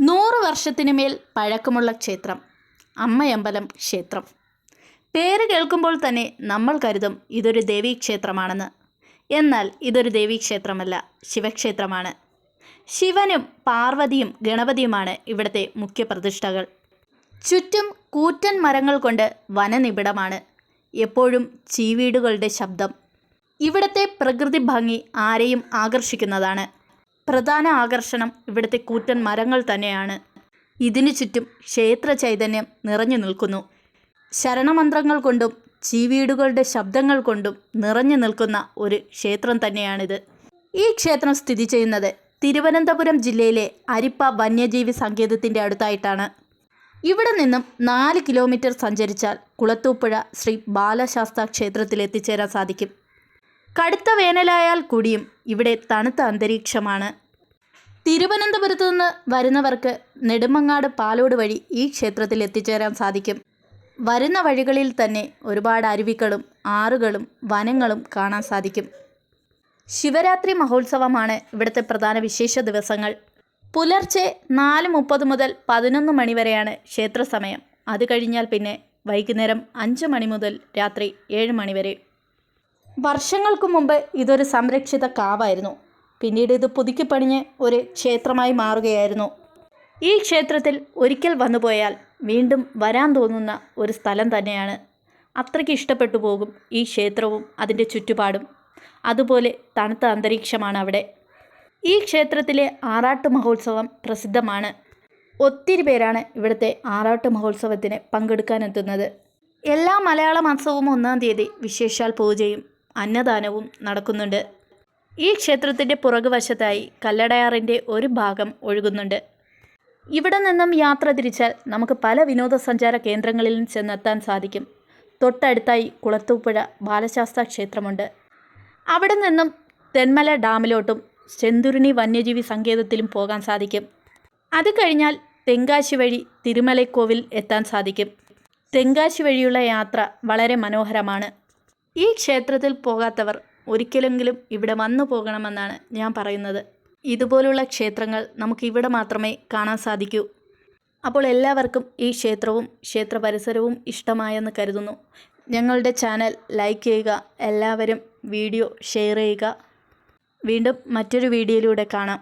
100 വർഷത്തിന് മേൽ പഴക്കമുള്ള ക്ഷേത്രം അമ്മയമ്പലം ക്ഷേത്രം. പേര് കേൾക്കുമ്പോൾ തന്നെ നമ്മൾ കരുതും ഇതൊരു ദേവീക്ഷേത്രമാണെന്ന്. എന്നാൽ ഇതൊരു ദേവീക്ഷേത്രമല്ല, ശിവക്ഷേത്രമാണ്. ശിവനും പാർവതിയും ഗണപതിയുമാണ് ഇവിടുത്തെ മുഖ്യ പ്രതിഷ്ഠകൾ. ചുറ്റും കൂറ്റൻ മരങ്ങൾ കൊണ്ട് വനനിബിഡമാണ്. എപ്പോഴും ചീവീടുകളുടെ ശബ്ദം. ഇവിടുത്തെ പ്രകൃതി ഭംഗി ആരെയും ആകർഷിക്കുന്നതാണ്. പ്രധാന ആകർഷണം ഇവിടുത്തെ കൂറ്റൻ മരങ്ങൾ തന്നെയാണ്. ഇതിനു ചുറ്റും ക്ഷേത്ര ചൈതന്യം നിറഞ്ഞു നിൽക്കുന്നു. ശരണമന്ത്രങ്ങൾ കൊണ്ടും ചീവീടുകളുടെ ശബ്ദങ്ങൾ കൊണ്ടും നിറഞ്ഞു നിൽക്കുന്ന ഒരു ക്ഷേത്രം തന്നെയാണിത്. ഈ ക്ഷേത്രം സ്ഥിതി ചെയ്യുന്നത് തിരുവനന്തപുരം ജില്ലയിലെ അരിപ്പ വന്യജീവി സങ്കേതത്തിൻ്റെ അടുത്തായിട്ടാണ്. ഇവിടെ നിന്നും 4 കിലോമീറ്റർ സഞ്ചരിച്ചാൽ കുളത്തൂപ്പുഴ ശ്രീ ബാലശാസ്താ ക്ഷേത്രത്തിൽ എത്തിച്ചേരാൻ സാധിക്കും. കടുത്ത വേനലായാൽ കൂടിയും ഇവിടെ തണുത്ത അന്തരീക്ഷമാണ്. തിരുവനന്തപുരത്തു നിന്ന് വരുന്നവർക്ക് നെടുമങ്ങാട് പാലോട് വഴി ഈ ക്ഷേത്രത്തിൽ എത്തിച്ചേരാൻ സാധിക്കും. വരുന്ന വഴികളിൽ തന്നെ ഒരുപാട് അരുവികളും ആറുകളും വനങ്ങളും കാണാൻ സാധിക്കും. ശിവരാത്രി മഹോത്സവമാണ് ഇവിടുത്തെ പ്രധാന വിശേഷ ദിവസങ്ങൾ. പുലർച്ചെ 4:30 മുതൽ 11 മണി വരെയാണ് ക്ഷേത്ര സമയം. അത് കഴിഞ്ഞാൽ പിന്നെ വൈകുന്നേരം 5 മണി മുതൽ രാത്രി 7 മണി വരെ. വർഷങ്ങൾക്ക് മുമ്പ് ഇതൊരു സംരക്ഷിത കാവായിരുന്നു. പിന്നീട് ഇത് പുതുക്കിപ്പണിഞ്ഞ് ഒരു ക്ഷേത്രമായി മാറുകയായിരുന്നു. ഈ ക്ഷേത്രത്തിൽ ഒരിക്കൽ വന്നുപോയാൽ വീണ്ടും വരാൻ തോന്നുന്ന ഒരു സ്ഥലം തന്നെയാണ്. അത്രയ്ക്ക് ഇഷ്ടപ്പെട്ടു പോകും ഈ ക്ഷേത്രവും അതിൻ്റെ ചുറ്റുപാടും. അതുപോലെ തണുത്ത അന്തരീക്ഷമാണ് അവിടെ. ഈ ക്ഷേത്രത്തിലെ ആറാട്ട് മഹോത്സവം പ്രസിദ്ധമാണ്. ഒത്തിരി പേരാണ് ഇവിടുത്തെ ആറാട്ട് മഹോത്സവത്തിന് പങ്കെടുക്കാനെത്തുന്നത്. എല്ലാ മലയാള മാസവും 1-ാം തീയതി വിശേഷാൽ പൂജയും അന്നദാനവും നടക്കുന്നുണ്ട്. ഈ ക്ഷേത്രത്തിൻ്റെ പുറകുവശത്തായി കല്ലടയാറിൻ്റെ ഒരു ഭാഗം ഒഴുകുന്നുണ്ട്. ഇവിടെ നിന്നും യാത്ര തിരിച്ചാൽ നമുക്ക് പല വിനോദസഞ്ചാര കേന്ദ്രങ്ങളിലും ചെന്നെത്താൻ സാധിക്കും. തൊട്ടടുത്തായി കുളത്തൂപ്പുഴ ബാലശാസ്താ ക്ഷേത്രമുണ്ട്. അവിടെ നിന്നും തെന്മല ഡാമിലോട്ടും ചെന്തുരുണി വന്യജീവി സങ്കേതത്തിലും പോകാൻ സാധിക്കും. അത് കഴിഞ്ഞാൽ തെങ്കാശി വഴി തിരുമലൈക്കോവിൽ എത്താൻ സാധിക്കും. തെങ്കാശി വഴിയുള്ള യാത്ര വളരെ മനോഹരമാണ്. ഈ ക്ഷേത്രത്തിൽ പോകാത്തവർ ഒരിക്കലെങ്കിലും ഇവിടെ വന്നു പോകണമെന്നാണ് ഞാൻ പറയുന്നത്. ഇതുപോലുള്ള ക്ഷേത്രങ്ങൾ നമുക്കിവിടെ മാത്രമേ കാണാൻ സാധിക്കൂ. അപ്പോൾ എല്ലാവർക്കും ഈ ക്ഷേത്രവും ക്ഷേത്ര പരിസരവും ഇഷ്ടമായെന്ന് കരുതുന്നു. ഞങ്ങളുടെ ചാനൽ ലൈക്ക് ചെയ്യുക, എല്ലാവരും വീഡിയോ ഷെയർ ചെയ്യുക. വീണ്ടും മറ്റൊരു വീഡിയോയിലൂടെ കാണാം.